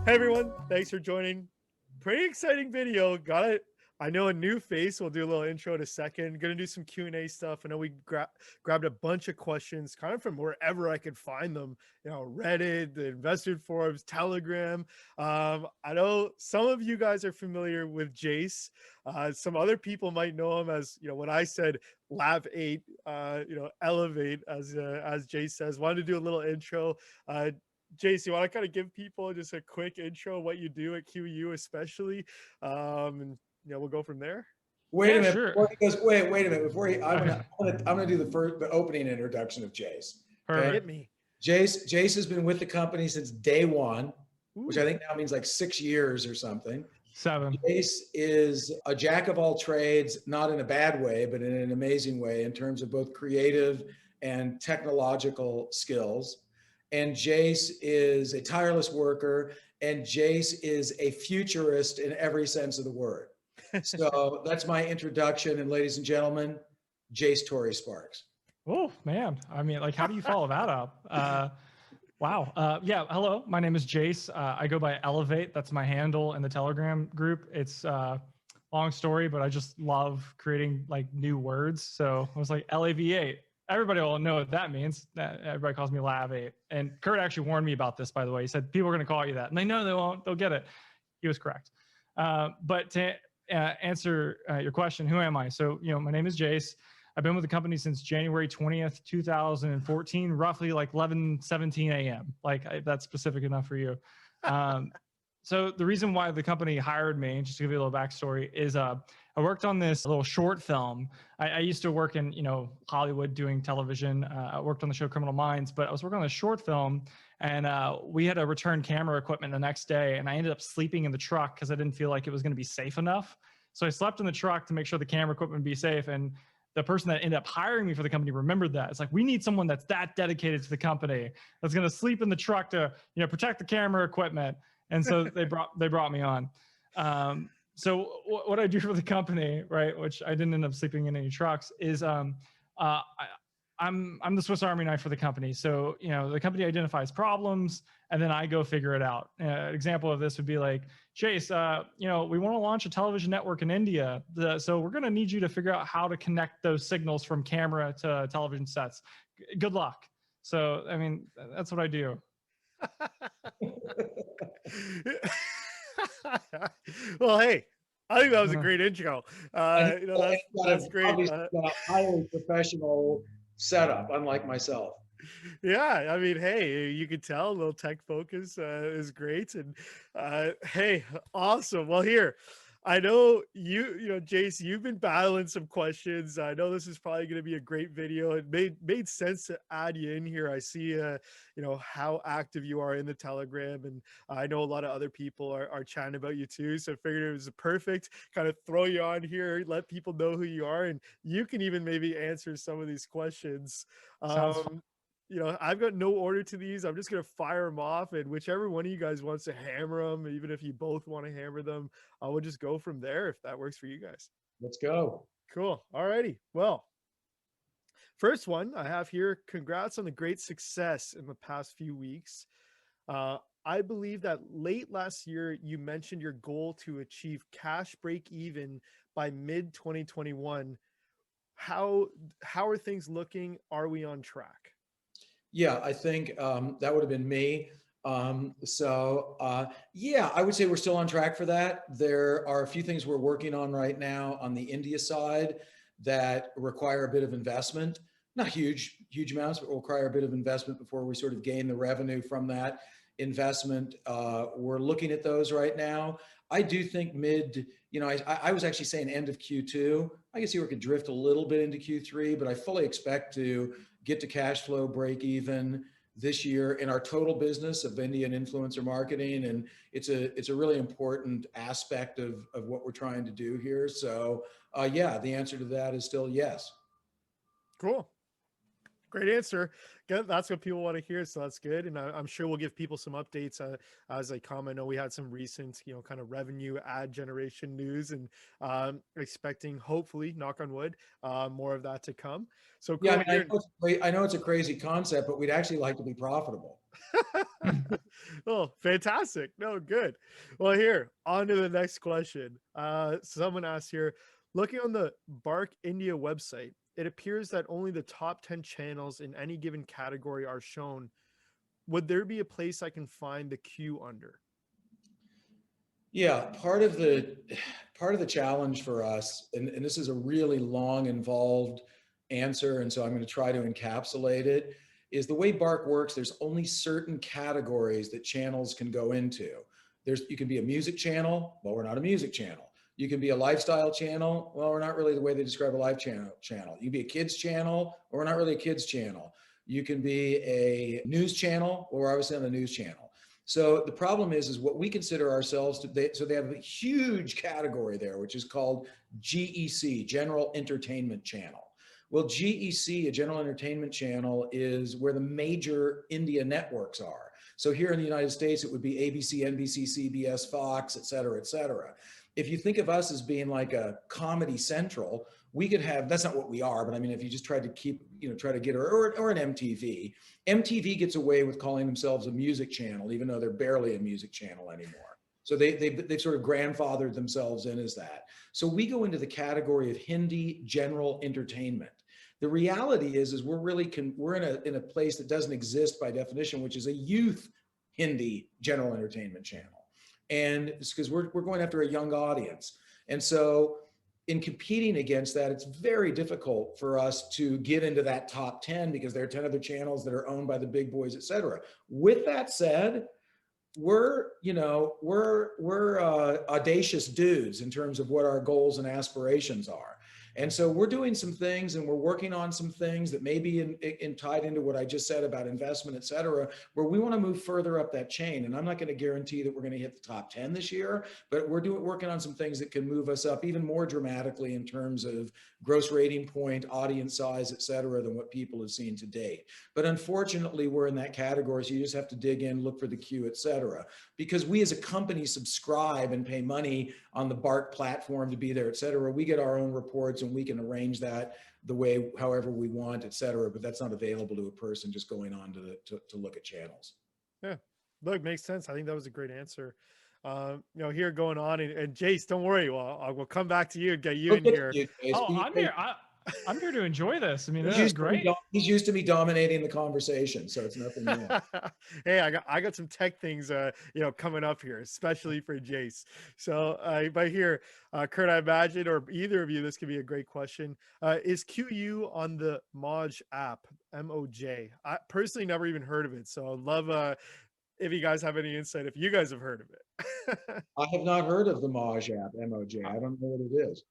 Hey everyone, thanks for joining. Pretty exciting video. Got it. I know a new face. We'll do a little intro in a second. Gonna do some Q&A stuff. I know we grabbed a bunch of questions kind of from wherever I could find them. Reddit, the investor forums, Telegram. I know some of you guys are familiar with Jace. Some other people might know him as, when I said Lab 8, elevate as Jace says. Wanted to do a little intro. Jace, you want to kind of give people just a quick intro what you do at QYOU, especially, and we'll go from there. Wait a minute. Sure. Before he goes, wait a minute. Before he, I'm gonna do the opening introduction of Jace. Perfect. Hit me. Jace has been with the company since day one, which Ooh. I think now means like 6 years or something. 7. Jace is a jack of all trades, not in a bad way, but in an amazing way in terms of both creative and technological skills. And Jace is a tireless worker, and Jace is a futurist in every sense of the word. So that's my introduction. And ladies and gentlemen, Jace Torrey Sparks. Oh, man. I mean, like, how do you follow that up? Wow. Yeah. Hello. My name is Jace. I go by Elevate. That's my handle in the Telegram group. It's a long story, but I just love creating like new words. So I was like, LAV8. Everybody will know what that means. Everybody calls me Lav8. And Kurt actually warned me about this, by the way. He said, people are going to call you that. And they know they won't. They'll get it. He was correct. But to answer your question, who am I? So, my name is Jace. I've been with the company since January 20th, 2014, roughly like 11:17 a.m. Like that's specific enough for you. So the reason why the company hired me, just to give you a little backstory, is I worked on this little short film. I used to work in, Hollywood doing television. I worked on the show Criminal Minds, but I was working on a short film, and we had to return camera equipment the next day, and I ended up sleeping in the truck because I didn't feel like it was going to be safe enough. So I slept in the truck to make sure the camera equipment would be safe, and the person that ended up hiring me for the company remembered that. It's like, we need someone that's that dedicated to the company, that's going to sleep in the truck to, protect the camera equipment. And so they brought me on. So what I do for the company, right, which I didn't end up sleeping in any trucks, is I'm the Swiss Army knife for the company. So the company identifies problems, and then I go figure it out. An example of this would be like, Jace, we want to launch a television network in India, so we're going to need you to figure out how to connect those signals from camera to television sets. Good luck. So I mean, that's what I do. Well, hey, I think that was a great intro. That's great. A highly professional setup, unlike myself. Yeah, I mean, hey, you could tell a little tech focus is great, and hey, awesome. Well, here, I know Jace, you've been battling some questions. I know this is probably going to be a great video. It made sense to add you in here. I see, how active you are in the Telegram, and I know a lot of other people are chatting about you too. So I figured it was perfect kind of throw you on here, let people know who you are, and you can even maybe answer some of these questions. I've got no order to these. I'm just going to fire them off, and whichever one of you guys wants to hammer them, even if you both want to hammer them, we'll just go from there if that works for you guys. Let's go. Cool. All righty. Well, first one I have here. Congrats on the great success in the past few weeks. I believe that late last year, you mentioned your goal to achieve cash break even by mid 2021. How are things looking? Are we on track? Yeah, I think that would have been me. Yeah, I would say we're still on track for that. There are a few things we're working on right now on the India side that require a bit of investment. Not huge amounts, but require a bit of investment before we sort of gain the revenue from that investment. We're looking at those right now. I do think I was actually saying end of Q2. I can see we could drift a little bit into Q3, but I fully expect to get to cash flow break even this year in our total business of Indian influencer marketing. And it's a really important aspect of what we're trying to do here. So yeah, the answer to that is still yes. Cool. Great answer. That's what people want to hear, so that's good. And I'm sure we'll give people some updates as they come. I know we had some recent, kind of revenue ad generation news, and expecting, hopefully, knock on wood, more of that to come. So cool. Yeah, I know it's a crazy concept, but we'd actually like to be profitable. Oh, fantastic. No, good. Well, here, on to the next question. Someone asked here, looking on the Bark India website, it appears that only the top 10 channels in any given category are shown. Would there be a place I can find the queue under? Yeah, part of the challenge for us, and this is a really long, involved answer, and so I'm going to try to encapsulate it, is the way Bark works, there's only certain categories that channels can go into. You can be a music channel, well, we're not a music channel. You can be a lifestyle channel, well, we're not really the way they describe a life channel. You can be a kids channel, or we're not really a kids channel. You can be a news channel, or we're obviously on a news channel. So the problem is what we consider ourselves to be. So they have a huge category there, which is called GEC, General Entertainment Channel. Well, GEC, a General Entertainment Channel, is where the major India networks are. So here in the United States, it would be ABC, NBC, CBS, Fox, et cetera, et cetera. If you think of us as being like a Comedy Central, we could have, that's not what we are, but I mean, if you just tried to keep, try to get, or an MTV gets away with calling themselves a music channel, even though they're barely a music channel anymore. So they've sort of grandfathered themselves in as that. So we go into the category of Hindi general entertainment. The reality is we're in a place that doesn't exist by definition, which is a youth Hindi general entertainment channel. And it's because we're going after a young audience. And so in competing against that, it's very difficult for us to get into that top 10 because there are 10 other channels that are owned by the big boys, et cetera. With that said, we're audacious dudes in terms of what our goals and aspirations are. And so we're doing some things and we're working on some things that may be tied into what I just said about investment, et cetera, where we want to move further up that chain. And I'm not going to guarantee that we're going to hit the top 10 this year, but we're working on some things that can move us up even more dramatically in terms of gross rating point, audience size, et cetera, than what people have seen to date. But unfortunately, we're in that category. So you just have to dig in, look for the queue, et cetera, because we as a company subscribe and pay money on the Bark platform to be there, et cetera. We get our own reports and we can arrange that the way, however we want, et cetera, but that's not available to a person just going on to look at channels. Yeah, look, makes sense. I think that was a great answer. Here going on, and Jace, don't worry. Well, I will come back to you and get you in here. Oh, I'm here. I'm here to enjoy this. I mean, this He's is great. He's used to me dominating the conversation, so it's nothing new. Hey, I got some tech things, coming up here, especially for Jace. So, but here, Kurt, I imagine, or either of you, this could be a great question. Is QYOU on the Moj app, MOJ? I personally never even heard of it, so I'd love if you guys have any insight, if you guys have heard of it. I have not heard of the Moj app, MOJ. I don't know what it is.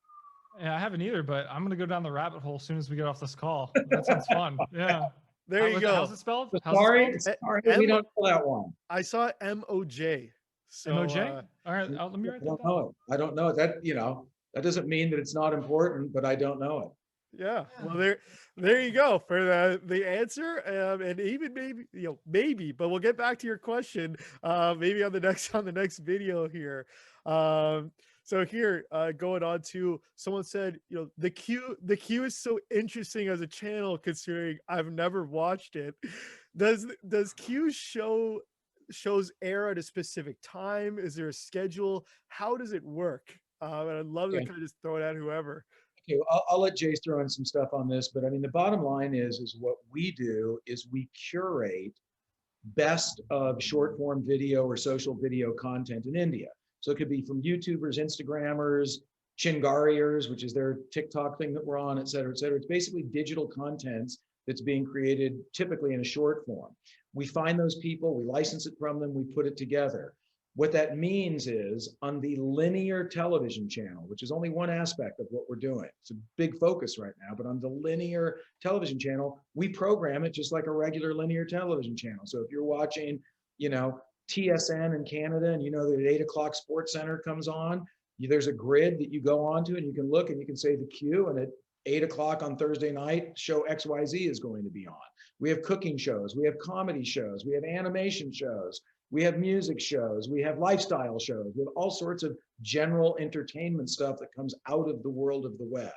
Yeah, I haven't either, but I'm gonna go down the rabbit hole as soon as we get off this call. That sounds fun. Yeah. There you go. How's it spelled? Sorry, we don't know that one. I saw MOJ. So, MOJ? All right, let me write that down. I don't know it. That that doesn't mean that it's not important, but I don't know it. Yeah, well, there you go for the answer, and even maybe, but we'll get back to your question, maybe on the next video here. So here, going on to, someone said, the queue is so interesting as a channel, considering I've never watched it. Does Q shows air at a specific time? Is there a schedule? How does it work? And I'd love to kind of just throw it at whoever. Okay, well, I'll let Jace throw in some stuff on this, but I mean, the bottom line is what we do is we curate best of short form video or social video content in India. So it could be from YouTubers, Instagrammers, Chingariers, which is their TikTok thing that we're on, et cetera, et cetera. It's basically digital content that's being created typically in a short form. We find those people, we license it from them, we put it together. What that means is on the linear television channel, which is only one aspect of what we're doing. It's a big focus right now, but on the linear television channel, we program it just like a regular linear television channel. So if you're watching, TSN in Canada and that at 8 o'clock Sports Center comes on, there's a grid that you go onto and you can look and you can say the queue, and at 8 o'clock on Thursday night, show XYZ is going to be on. We have cooking shows, we have comedy shows, we have animation shows, we have music shows, we have lifestyle shows, we have all sorts of general entertainment stuff that comes out of the world of the web.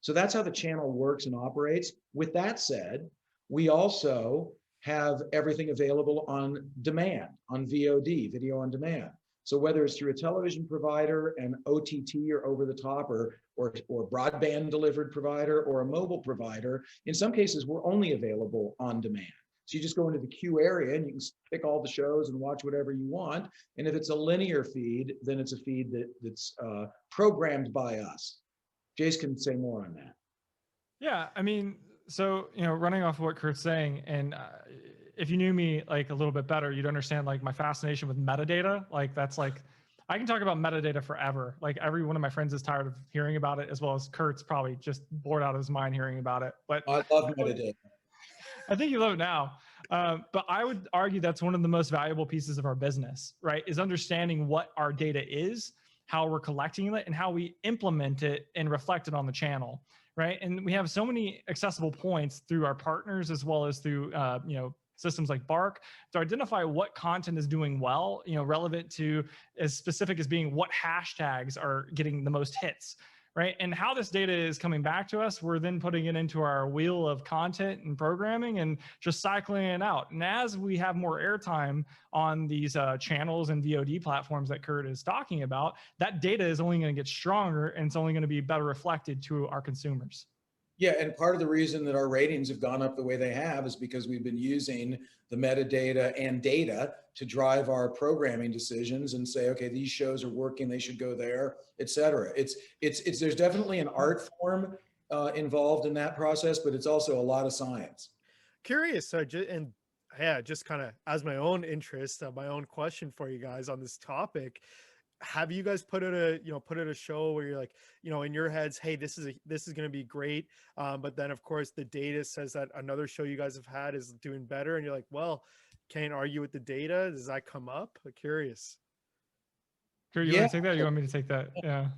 So that's how the channel works and operates. With that said, we also have everything available on demand, on VOD, video on demand. So whether it's through a television provider, an OTT or over the top, or broadband delivered provider, or a mobile provider, in some cases we're only available on demand. So you just go into the queue area and you can pick all the shows and watch whatever you want. And if it's a linear feed, then it's a feed that's programmed by us. Jace can say more on that. Yeah, I mean, so running off of what Kurt's saying, and if you knew me like a little bit better, you'd understand like my fascination with metadata. Like that's like I can talk about metadata forever. Like every one of my friends is tired of hearing about it, as well as Kurt's probably just bored out of his mind hearing about it. But I love metadata. I think you love it now. But I would argue that's one of the most valuable pieces of our business, right? Is understanding what our data is, how we're collecting it, and how we implement it and reflect it on the channel, right? And we have so many accessible points through our partners as well as through, systems like Bark to identify what content is doing well, relevant to as specific as being what hashtags are getting the most hits, right? And how this data is coming back to us, we're then putting it into our wheel of content and programming and just cycling it out. And as we have more airtime on these channels and VOD platforms that Kurt is talking about, that data is only going to get stronger and it's only going to be better reflected to our consumers. Yeah, and part of the reason that our ratings have gone up the way they have is because we've been using the metadata and data to drive our programming decisions and say, okay, these shows are working, they should go there, et cetera. It's there's definitely an art form involved in that process, but it's also a lot of science. Curious, just kind of as my own interest, my own question for you guys on this topic. Have you guys put in a show where you're like, in your heads, hey, this is going to be great, but then of course the data says that another show you guys have had is doing better, and you're like, well, can't argue with the data. Does that come up? I'm curious. Kurt, you want to take that? Or you want me to take that? Yeah.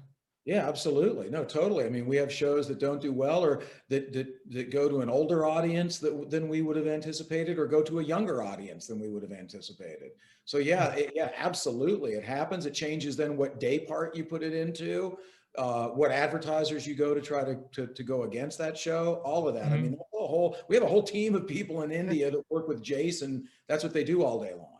Yeah, absolutely. No, totally. I mean, we have shows that don't do well, or that go to an older audience than we would have anticipated, or go to a younger audience than we would have anticipated. So yeah, absolutely. It happens. It changes then what day part you put it into, what advertisers you go to try to go against that show, all of that. Mm-hmm. I mean, we have a whole team of people in India that work with Jace, and that's what they do all day long.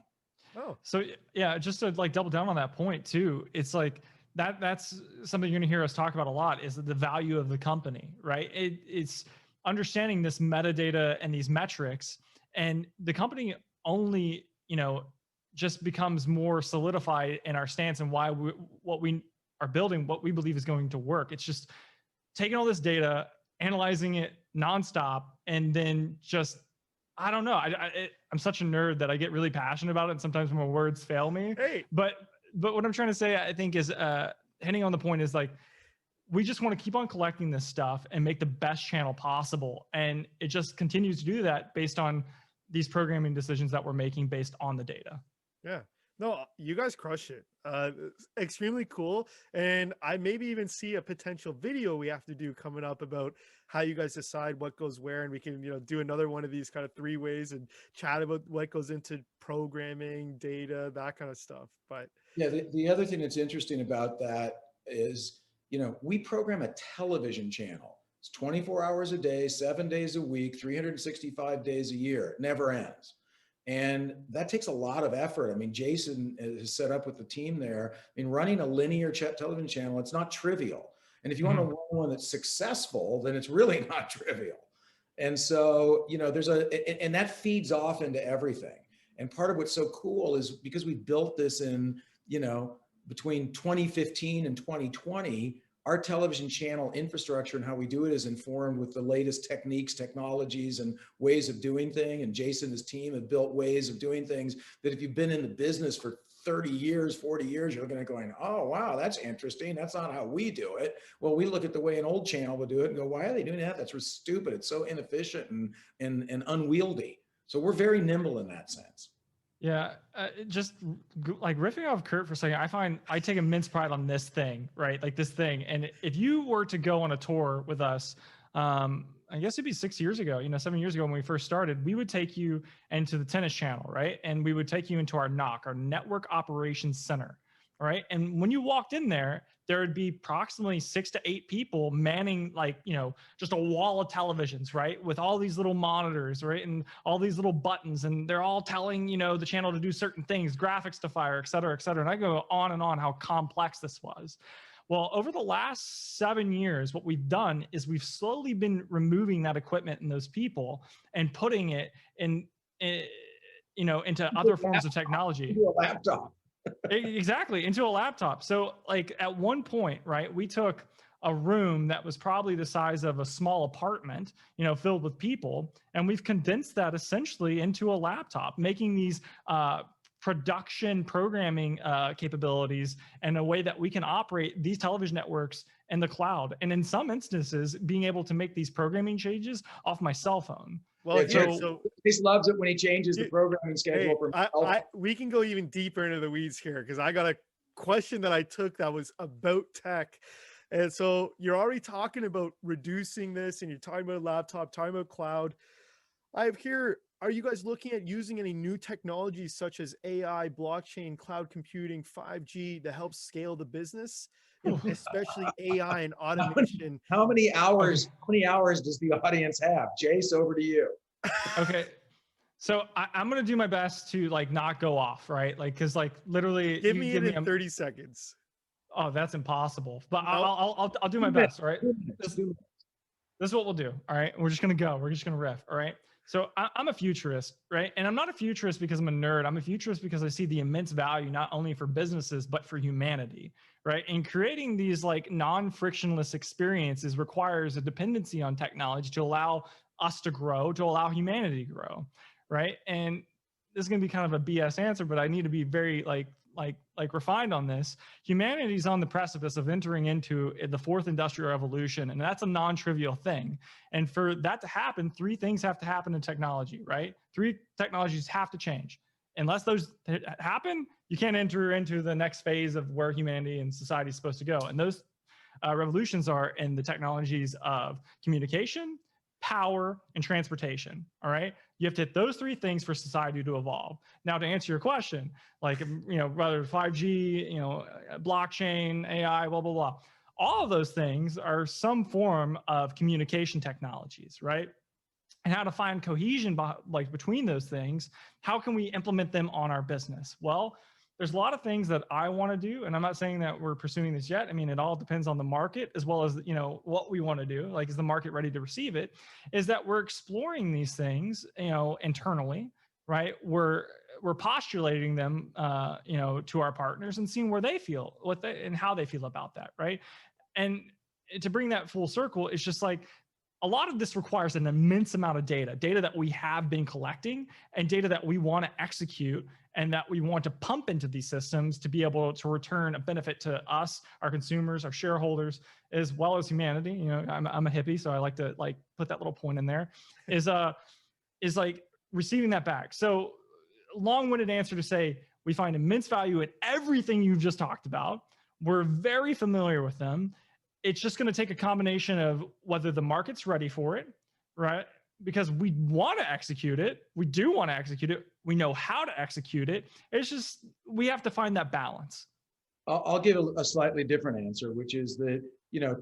Oh, so yeah, just to like double down on that point too, it's like, that's something you're going to hear us talk about a lot, is the value of the company, right? It's understanding this metadata and these metrics, and the company only, just becomes more solidified in our stance and why what we are building, what we believe is going to work. It's just taking all this data, analyzing it nonstop, and then just, I don't know. I'm such a nerd that I get really passionate about it, and sometimes my words fail me. Hey. But what I'm trying to say, I think, is hitting on the point is like, we just want to keep on collecting this stuff and make the best channel possible. And it just continues to do that based on these programming decisions that we're making based on the data. Yeah. No, you guys crush it. Extremely cool. And I maybe even see a potential video we have to do coming up about how you guys decide what goes where, and we can, do another one of these kind of 3 ways and chat about what goes into programming, data, that kind of stuff. But yeah, the other thing that's interesting about that is, we program a television channel. It's 24 hours a day, 7 days a week, 365 days a year. It never ends. And that takes a lot of effort. I mean, Jason has set up with the team there. I mean, running a linear television channel, it's not trivial. And if you want to run one that's successful, then it's really not trivial. And so, and that feeds off into everything. And part of what's so cool is because we built this in, between 2015 and 2020, our television channel infrastructure and how we do it is informed with the latest techniques, technologies, and ways of doing things. And Jason and his team have built ways of doing things that if you've been in the business for 30 years, 40 years, you're looking at going, oh, wow, that's interesting. That's not how we do it. Well, we look at the way an old channel would do it and go, why are they doing that? That's stupid. It's so inefficient and unwieldy. So we're very nimble in that sense. Yeah, just like riffing off Kurt for a second, I take immense pride on this thing, right? Like this thing. And if you were to go on a tour with us, I guess it'd be 6 years ago, 7 years ago when we first started, we would take you into the tennis channel, right? And we would take you into our NOC, our Network Operations Center. All right. And when you walked in there, there would be approximately 6 to 8 people manning, like, just a wall of televisions, right? With all these little monitors, right? And all these little buttons, and they're all telling, the channel to do certain things, graphics to fire, et cetera, et cetera. And I go on and on how complex this was. Well, over the last 7 years, what we've done is we've slowly been removing that equipment and those people and putting it into other forms of technology. Into a laptop. Exactly, into a laptop. So like at one point, right, we took a room that was probably the size of a small apartment, filled with people, and we've condensed that essentially into a laptop, making these production programming capabilities and a way that we can operate these television networks in the cloud. And in some instances, being able to make these programming changes off my cell phone. Well, Yeah, here, so he loves it when he changes the programming schedule. We can go even deeper into the weeds here, because I got a question that I took that was about tech. And so you're already talking about reducing this, and you're talking about laptop, talking about cloud. I have here, are you guys looking at using any new technologies such as AI, blockchain, cloud computing, 5G to help scale the business? Especially AI and automation. How many hours does the audience have? Jace, over to you. Okay. So I'm going to do my best to not go off, right? Cause literally give me 30 seconds. Oh, that's impossible, but I'll do my best. All right. This is what we'll do. All right. We're just going to go. We're just going to riff. All right. So I'm a futurist, right? And I'm not a futurist because I'm a nerd. I'm a futurist because I see the immense value, not only for businesses, but for humanity, right? And creating these non-frictionless experiences requires a dependency on technology to allow us to grow, to allow humanity to grow, right? And this is going to be kind of a BS answer, but I need to be very refined on this. Humanity is on the precipice of entering into the fourth industrial revolution, and that's a non-trivial thing. And for that to happen, 3 things have to happen in technology, right? 3 technologies have to change. Unless those happen, you can't enter into the next phase of where humanity and society is supposed to go. And those revolutions are in the technologies of communication, power, and transportation. All right. You have to hit those 3 things for society to evolve. Now, to answer your question, whether 5G, blockchain, AI, blah, blah, blah, all of those things are some form of communication technologies, right? And how to find cohesion between those things. How can we implement them on our business? Well, there's a lot of things that I want to do, and I'm not saying that we're pursuing this yet. I mean, it all depends on the market as well as, what we want to do. Is the market ready to receive it? Is that we're exploring these things, internally, right? We're postulating them, to our partners and seeing where they feel, and how they feel about that, right? And to bring that full circle, it's just a lot of this requires an immense amount of data that we have been collecting, and data that we want to execute and that we want to pump into these systems to be able to return a benefit to us, our consumers, our shareholders, as well as humanity. I'm a hippie, so I like to put that little point in there, is receiving that back. So long-winded answer to say, we find immense value in everything you've just talked about. We're very familiar with them. It's just going to take a combination of whether the market's ready for it, right? Because we want to execute it. We do want to execute it. We know how to execute it. It's just, we have to find that balance. I'll give a slightly different answer, which is that,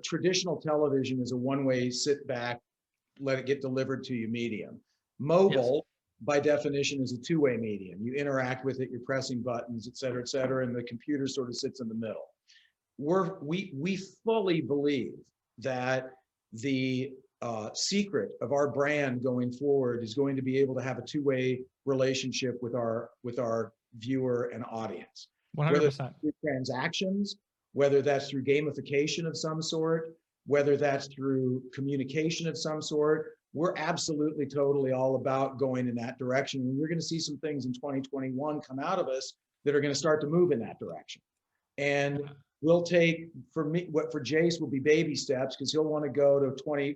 traditional television is a one-way sit back, let it get delivered to you medium. Mobile, by definition, is a two-way medium. You interact with it, you're pressing buttons, et cetera, and the computer sort of sits in the middle. We fully believe that the secret of our brand going forward is going to be able to have a two-way relationship with our viewer and audience. 100%. Whether that's through transactions, whether that's through gamification of some sort, whether that's through communication of some sort, we're absolutely totally all about going in that direction. And you're going to see some things in 2021 come out of us that are going to start to move in that direction. And we'll take, for me, what for Jace will be baby steps, because he'll want to go to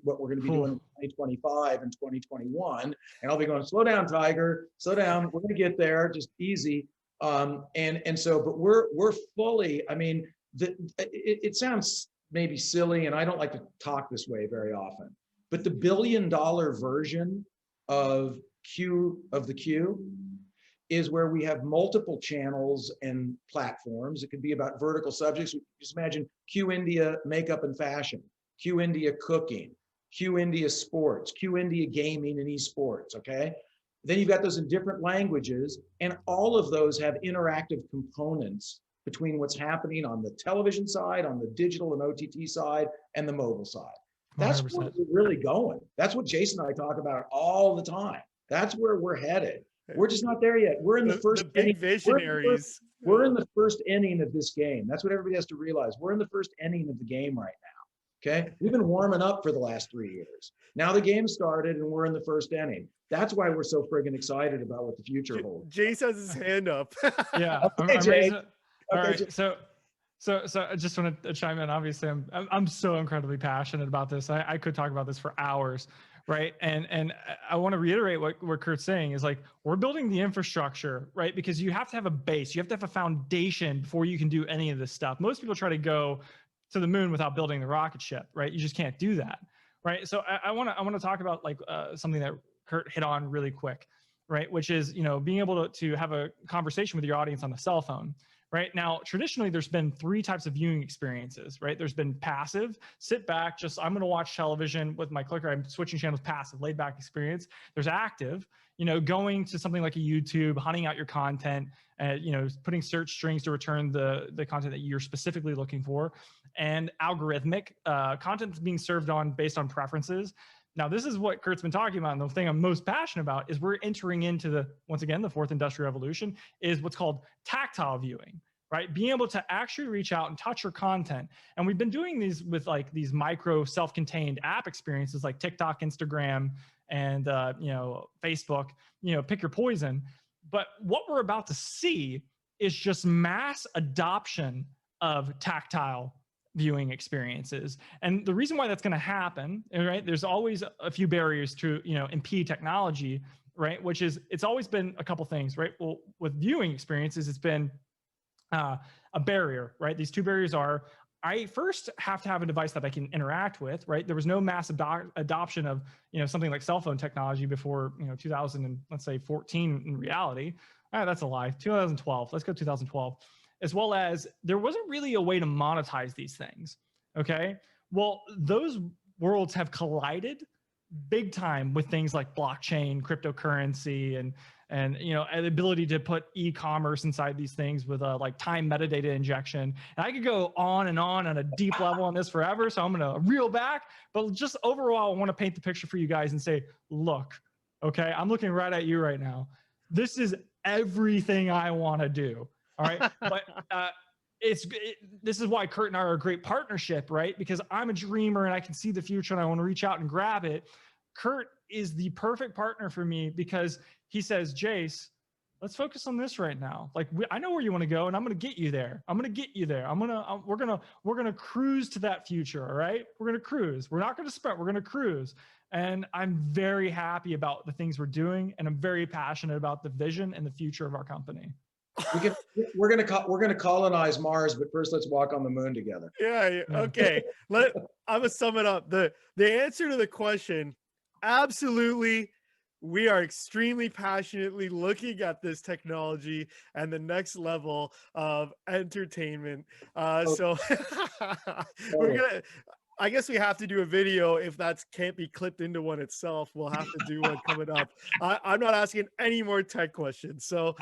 what we're going to be doing in 2025 and 2021. And I'll be going, slow down, Tiger, slow down. We're going to get there, just easy. And so, but we're fully, I mean, it sounds maybe silly, and I don't like to talk this way very often, but the $1 billion version of the Q is where we have multiple channels and platforms. It could be about vertical subjects. Just imagine Q India makeup and fashion, Q India cooking, Q India sports, Q India gaming and esports, okay? Then you've got those in different languages, and all of those have interactive components between what's happening on the television side, on the digital and OTT side, and the mobile side. That's where 100%. we're really going. That's what Jason and I talk about all the time. That's where we're headed. We're just not there yet. We're in the first big inning. visionaries. We're in the first inning of this game. That's what everybody has to realize. We're in the first inning of the game right now. Okay. We've been warming up for the last 3 years. Now the game started and we're in the first inning. That's why we're so friggin' excited about what the future holds. Jace has his hand up. Yeah. Okay, I'm Jay. raising it. All Okay, right. Jay. So I just want to chime in. Obviously, I'm so incredibly passionate about this. I could talk about this for hours, right? And I want to reiterate what Kurt's saying is like, we're building the infrastructure, right? Because you have to have a base, you have to have a foundation before you can do any of this stuff. Most people try to go to the moon without building the rocket ship, right? You just can't do that, right? So I want to talk about like something that Kurt hit on really quick, right? Which is, you know, being able to have a conversation with your audience on the cell phone. Right now, traditionally, there's been 3 types of viewing experiences, right? There's been passive, sit back, just I'm going to watch television with my clicker. I'm switching channels, passive, laid back experience. There's active, you know, going to something like a YouTube, hunting out your content, you know, putting search strings to return the content that you're specifically looking for, and algorithmic content that's being served on based on preferences. Now, this is what Kurt's been talking about. And the thing I'm most passionate about is we're entering into the, once again, the 4th industrial revolution is what's called tactile viewing, right? Being able to actually reach out and touch your content. And we've been doing these with like these micro self-contained app experiences like TikTok, Instagram, and, you know, Facebook, you know, pick your poison. But what we're about to see is just mass adoption of tactile viewing experiences. And the reason why that's going to happen, right? There's always a few barriers to, you know, impede technology, right? Which is, it's always been a couple things, right? Well, with viewing experiences, it's been a barrier, right? These 2 barriers are, I first have to have a device that I can interact with, right? There was no mass adoption of, you know, something like cell phone technology before, you know, 2000 and let's say 14 in reality. That's a lie. 2012. Let's go 2012. As well as there wasn't really a way to monetize these things. Okay. Well, those worlds have collided big time with things like blockchain, cryptocurrency, and you know, the ability to put e-commerce inside these things with like time metadata injection. And I could go on a deep level on this forever. So I'm going to reel back, but just overall, I want to paint the picture for you guys and say, look, okay, I'm looking right at you right now. This is everything I want to do. All right. But this is why Kurt and I are a great partnership, right? Because I'm a dreamer and I can see the future and I want to reach out and grab it. Kurt is the perfect partner for me because he says, Jace, let's focus on this right now. Like, I know where you want to go and I'm going to get you there. I'm going to get you there. We're going to cruise to that future. All right. We're going to cruise. We're not going to sprint. We're going to cruise. And I'm very happy about the things we're doing. And I'm very passionate about the vision and the future of our company. We're gonna colonize Mars, but first let's walk on the moon together. Yeah. Okay. I'm gonna sum it up. The answer to the question, absolutely. We are extremely passionately looking at this technology and the next level of entertainment. So I guess we have to do a video. If that can't be clipped into one itself, we'll have to do one coming up. I'm not asking any more tech questions. So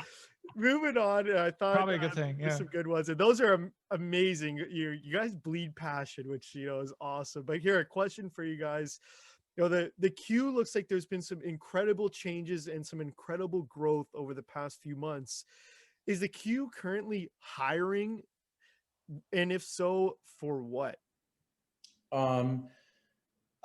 moving on, I thought probably a good thing. Yeah, some good ones, and those are amazing. You guys bleed passion, which is awesome. But here, a question for you guys. You know, the Q looks like there's been some incredible changes and some incredible growth over the past few months. Is the Q currently hiring, and if so, for what? I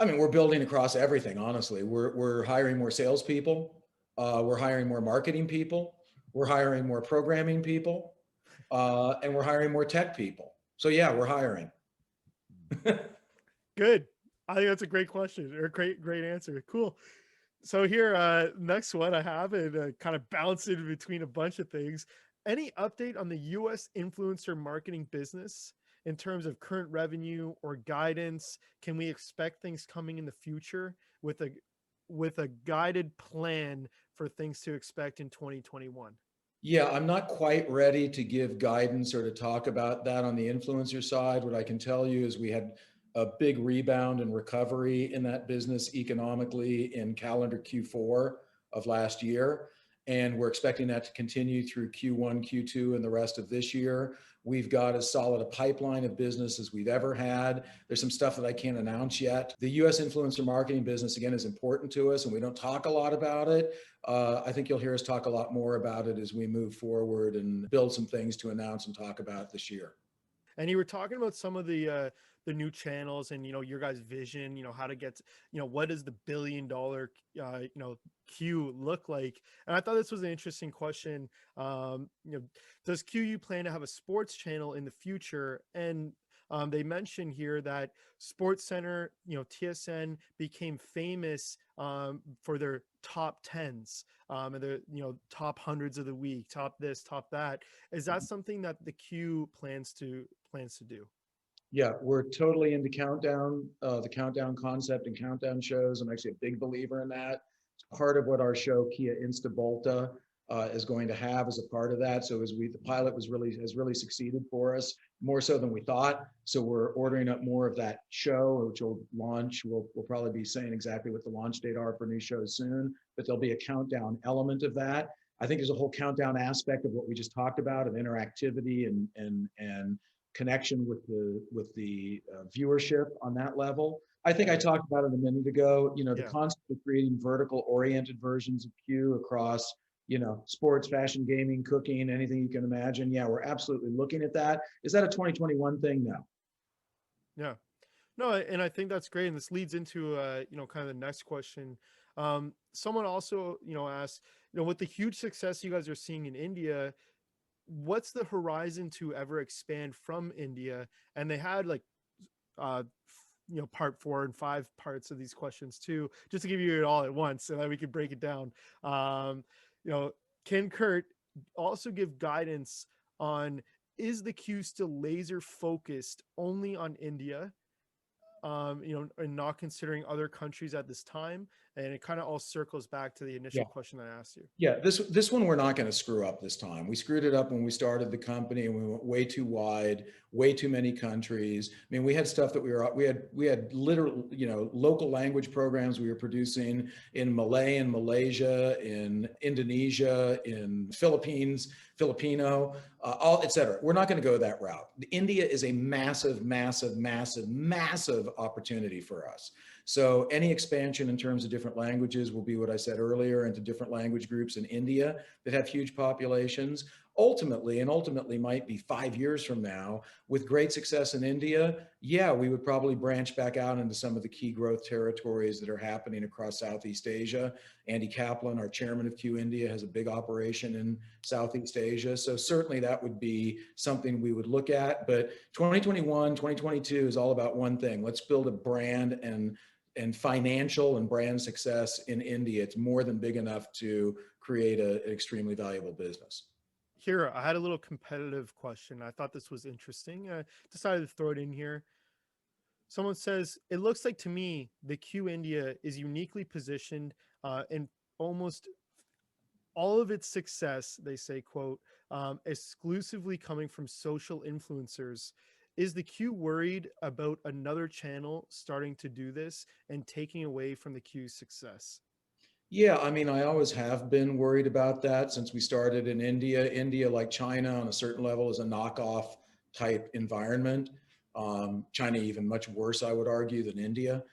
mean, we're building across everything. Honestly, we're hiring more salespeople. We're hiring more marketing people. We're hiring more programming people, and we're hiring more tech people. So yeah, we're hiring. Good. I think that's a great question or great answer. Cool. So here, next one I have it kind of bouncing between a bunch of things. Any update on the U.S. influencer marketing business in terms of current revenue or guidance? Can we expect things coming in the future with a guided plan for things to expect in 2021? Yeah, I'm not quite ready to give guidance or to talk about that on the influencer side. What I can tell you is we had a big rebound and recovery in that business economically in calendar Q4 of last year. And we're expecting that to continue through Q1, Q2, and the rest of this year. We've got as solid a pipeline of business as we've ever had. There's some stuff that I can't announce yet. The US influencer marketing business, again, is important to us, and we don't talk a lot about it. I think you'll hear us talk a lot more about it as we move forward and build some things to announce and talk about this year. And you were talking about some of the new channels and your guys' vision, how to get what does the billion-dollar Q look like? And I thought this was an interesting question. Does QU plan to have a sports channel in the future? And they mentioned here that Sports Center, TSN became famous for their top tens and the top hundreds of the week, top this, top that. Is that something that the Q plans to do? Yeah, we're totally into countdown, the countdown concept and countdown shows. I'm actually a big believer in that. It's part of what our show Kia Instabolta is going to have as a part of that. So the pilot has really succeeded for us more so than we thought. So we're ordering up more of that show, which will launch. We'll probably be saying exactly what the launch date are for new shows soon, but there'll be a countdown element of that. I think there's a whole countdown aspect of what we just talked about of interactivity and connection with the viewership on that level. I think I talked about it a minute ago. The Yeah. concept of creating vertical oriented versions of Q across sports, fashion, gaming, cooking, anything you can imagine. Yeah, we're absolutely looking at that. Is that a 2021 thing? No. Yeah. No, and I think that's great. And this leads into kind of the next question. Someone also, asked, with the huge success you guys are seeing in India, what's the horizon to ever expand from India? And they had like part 4 and 5 parts of these questions too, just to give you it all at once so that we can break it down. You know, can Kurt also give guidance on, is the Q still laser focused only on India? And not considering other countries at this time. And it kind of all circles back to the initial Yeah. question I asked you. Yeah, this one we're not going to screw up this time. We screwed it up when we started the company, and we went way too wide, way too many countries. I mean, we had stuff that we had literal, local language programs we were producing in Malay and Malaysia, in Indonesia, in Philippines, Filipino, all et cetera. We're not going to go that route. India is a massive, massive, massive, massive opportunity for us. So any expansion in terms of different languages will be what I said earlier, into different language groups in India that have huge populations. Ultimately might be 5 years from now, with great success in India, yeah, we would probably branch back out into some of the key growth territories that are happening across Southeast Asia. Andy Kaplan, our chairman of Q India, has a big operation in Southeast Asia. So certainly that would be something we would look at. But 2021, 2022 is all about one thing. Let's build a brand and financial and brand success in India. It's more than big enough to create an extremely valuable business. Here, I had a little competitive question. I thought this was interesting. I decided to throw it in here. Someone says, it looks like to me the Q India is uniquely positioned in almost all of its success, they say, quote, exclusively coming from social influencers. Is the Q worried about another channel starting to do this and taking away from the Q's success? Yeah, I mean, I always have been worried about that since we started in India. India, like China on a certain level, is a knockoff type environment. China even much worse, I would argue, than India.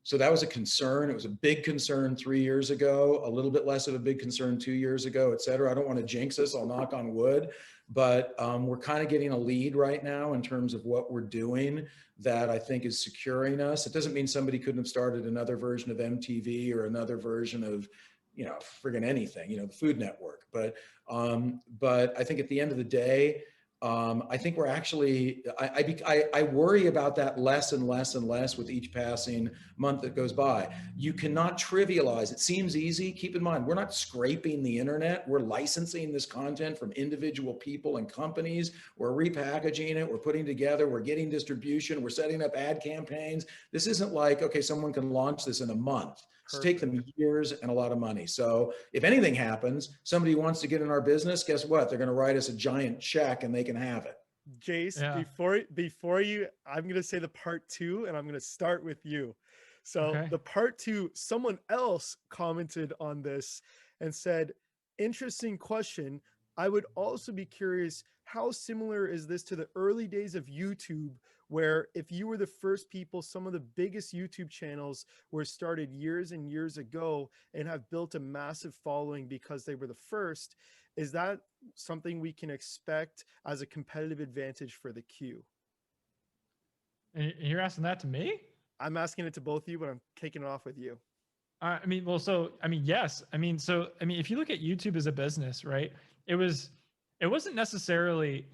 So that was a concern. It was a big concern 3 years ago, a little bit less of a big concern 2 years ago, et cetera. I don't want to jinx us, I'll knock on wood, but we're kind of getting a lead right now in terms of what we're doing that I think is securing us. It doesn't mean somebody couldn't have started another version of MTV or another version of, friggin' anything, the Food Network. But I think at the end of the day, I think we're actually, I worry about that less and less and less with each passing month that goes by. You cannot trivialize. It seems easy. Keep in mind, we're not scraping the internet. We're licensing this content from individual people and companies. We're repackaging it. We're putting together. We're getting distribution. We're setting up ad campaigns. This isn't like, okay, someone can launch this in a month. It's take them years and a lot of money. So if anything happens, somebody wants to get in our business, guess what? They're going to write us a giant check and they can have it. Jace, Yeah. before you, I'm gonna say the part two, and I'm gonna start with you. So Okay. the part two, someone else commented on this and said, "Interesting question. I would also be curious, how similar is this to the early days of YouTube, where if you were the first people, some of the biggest YouTube channels were started years and years ago and have built a massive following because they were the first? Is that something we can expect as a competitive advantage for the Q?" And you're asking that to me? I'm asking it to both of you, but I'm kicking it off with you. I mean, well, so I mean, yes. I mean, so I mean, if you look at YouTube as a business, right? It wasn't necessarily,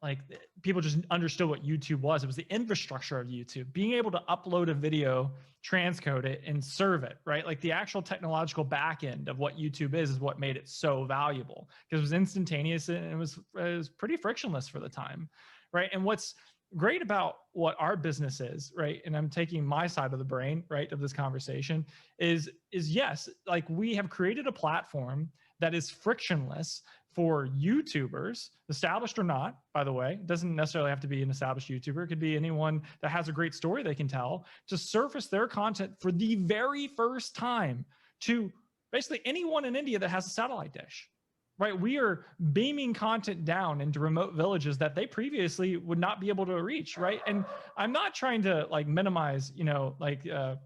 like people just understood what YouTube was. It was the infrastructure of YouTube, being able to upload a video, transcode it, and serve it, right? Like the actual technological back end of what YouTube is what made it so valuable, because it was instantaneous and it was pretty frictionless for the time, right? And what's great about what our business is, right, and I'm taking my side of the brain, right, of this conversation, is yes, like we have created a platform that is frictionless for YouTubers, established or not, by the way. It doesn't necessarily have to be an established YouTuber. It could be anyone that has a great story they can tell, to surface their content for the very first time to basically anyone in India that has a satellite dish. Right, we are beaming content down into remote villages that they previously would not be able to reach. Right, and I'm not trying to like minimize, the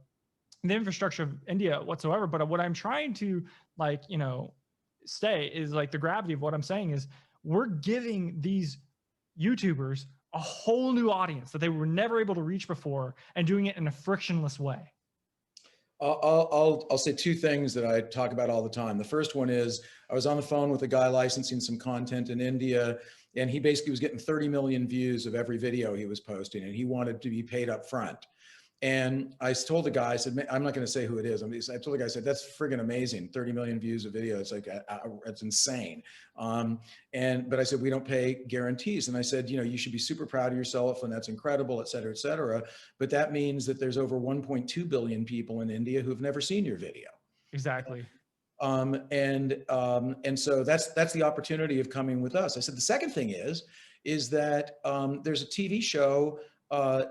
infrastructure of India whatsoever, but what I'm trying to say is like the gravity of what I'm saying is we're giving these YouTubers a whole new audience that they were never able to reach before, and doing it in a frictionless way. I'll say two things that I talk about all the time. The first one is I was on the phone with a guy licensing some content in India, and he basically was getting 30 million views of every video he was posting, and he wanted to be paid up front. And I told the guy, I said, I'm not going to say who it is. I told the guy, I said, that's friggin' amazing. 30 million views of video. It's like, it's insane. But I said, we don't pay guarantees. And I said, you should be super proud of yourself, and that's incredible, et cetera, et cetera. But that means that there's over 1.2 billion people in India who've never seen your video. Exactly. And so that's the opportunity of coming with us. I said, the second thing is that there's a TV show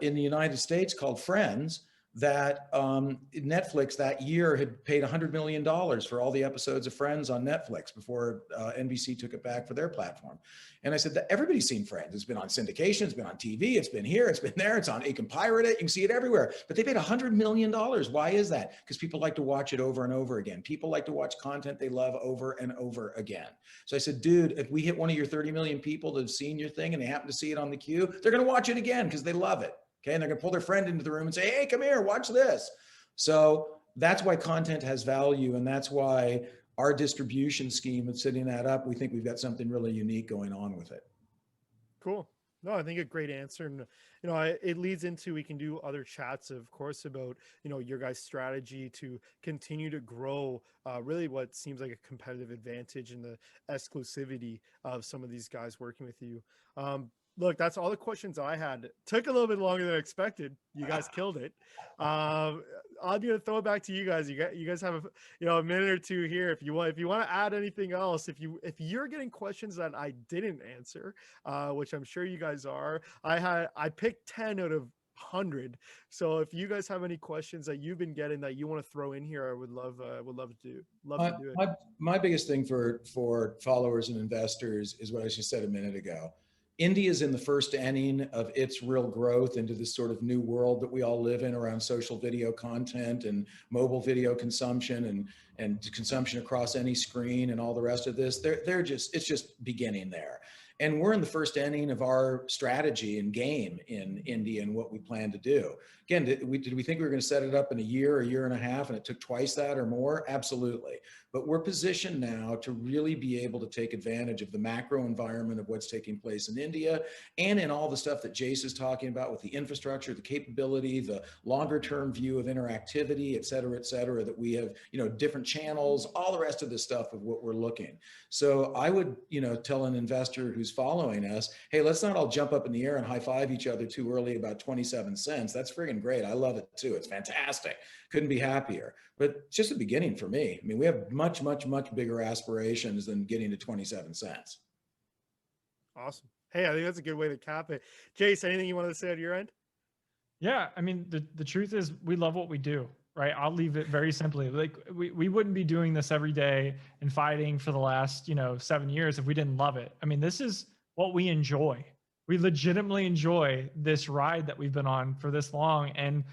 in the United States called Friends that Netflix that year had paid $100 million for all the episodes of Friends on Netflix before NBC took it back for their platform. And I said that everybody's seen Friends. It's been on syndication, it's been on TV, it's been here, it's been there, it's on, you can pirate it, you can see it everywhere. But they paid $100 million. Why is that? Because people like to watch it over and over again. People like to watch content they love over and over again. So I said, dude, if we hit one of your 30 million people that have seen your thing and they happen to see it on the queue, they're going to watch it again because they love it. Okay. And they're going to pull their friend into the room and say, hey, come here, watch this. So that's why content has value. And that's why our distribution scheme of setting that up, we think we've got something really unique going on with it. Cool. No, I think a great answer. And, it leads into, we can do other chats, of course, about, your guys' strategy to continue to grow really what seems like a competitive advantage in the exclusivity of some of these guys working with you. Look, that's all the questions I had. Took a little bit longer than I expected. You guys killed it. I'm gonna throw it back to you guys. You guys have a minute or two here if you want to add anything else. If you're getting questions that I didn't answer, which I'm sure you guys are. I picked 10 out of 100. So if you guys have any questions that you've been getting that you want to throw in here, I would love to do it. My biggest thing for followers and investors is what I just said a minute ago. India is in the first inning of its real growth into this sort of new world that we all live in around social video content and mobile video consumption and consumption across any screen and all the rest of this. It's just beginning there. And we're in the first inning of our strategy and game in India and what we plan to do. Again, did we think we were going to set it up in a year and a half, and it took twice that or more? Absolutely. But we're positioned now to really be able to take advantage of the macro environment of what's taking place in India and in all the stuff that Jace is talking about with the infrastructure, the capability, the longer term view of interactivity, et cetera, that we have, different channels, all the rest of the stuff of what we're looking. So I would, tell an investor who's following us, hey, let's not all jump up in the air and high five each other too early about 27 cents. That's friggin' great. I love it too. It's fantastic. Couldn't be happier. But it's just the beginning for me. I mean, we have much, much, much bigger aspirations than getting to 27 cents. Awesome. Hey, I think that's a good way to cap it. Jace, anything you want to say on your end? Yeah, I mean, the truth is we love what we do, right? I'll leave it very simply. Like we wouldn't be doing this every day and fighting for the last, 7 years if we didn't love it. I mean, this is what we enjoy. We legitimately enjoy this ride that we've been on for this long, and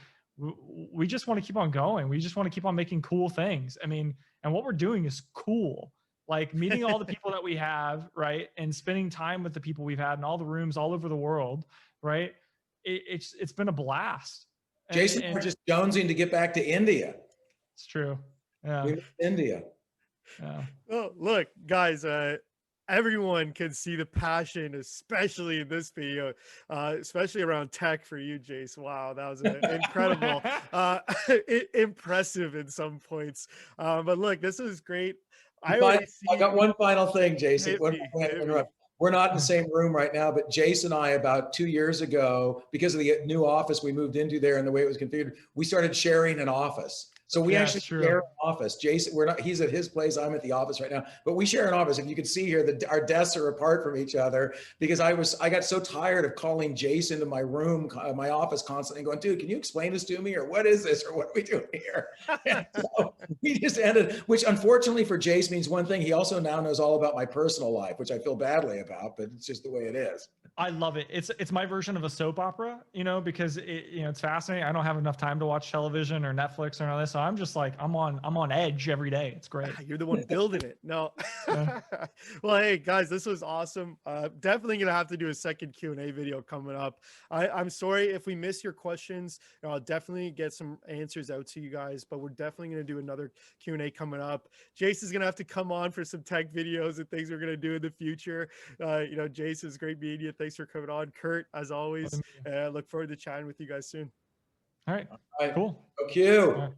we just want to keep on going. We just want to keep on making cool things. I mean, and what we're doing is cool. Like meeting all the people that we have, right? And spending time with the people we've had in all the rooms all over the world, right? It's been a blast. Jason, we're just jonesing to get back to India. It's true. Yeah. We miss India. Yeah. Oh, look, guys, everyone can see the passion, especially in this video, especially around tech for you, Jace. Wow, that was incredible, impressive in some points. But look, this is great. I got one final thing, Jason. Hit me. We're not in the same room right now, but Jace and I, about 2 years ago, because of the new office we moved into there and the way it was configured, we started sharing an office. So we actually share an office. Jason, he's at his place. I'm at the office right now, but we share an office. If you can see here, our desks are apart from each other because I got so tired of calling Jace into my room, my office constantly going, dude, can you explain this to me? Or what is this? Or what are we doing here? So we just ended, which unfortunately for Jace means one thing. He also now knows all about my personal life, which I feel badly about, but it's just the way it is. I love it. It's my version of a soap opera, because it's fascinating. I don't have enough time to watch television or Netflix or all this. So I'm just like, I'm on edge every day. It's great. You're the one building it. No. Yeah. Well, hey guys, this was awesome. Definitely gonna have to do a second Q&A video coming up. I'm sorry if we missed your questions. I'll definitely get some answers out to you guys, but we're definitely gonna do another Q&A coming up. Jace is gonna have to come on for some tech videos and things we're gonna do in the future. Jace is great media. Thanks for coming on. Kurt, as always, look forward to chatting with you guys soon. All right. Cool. QYOU.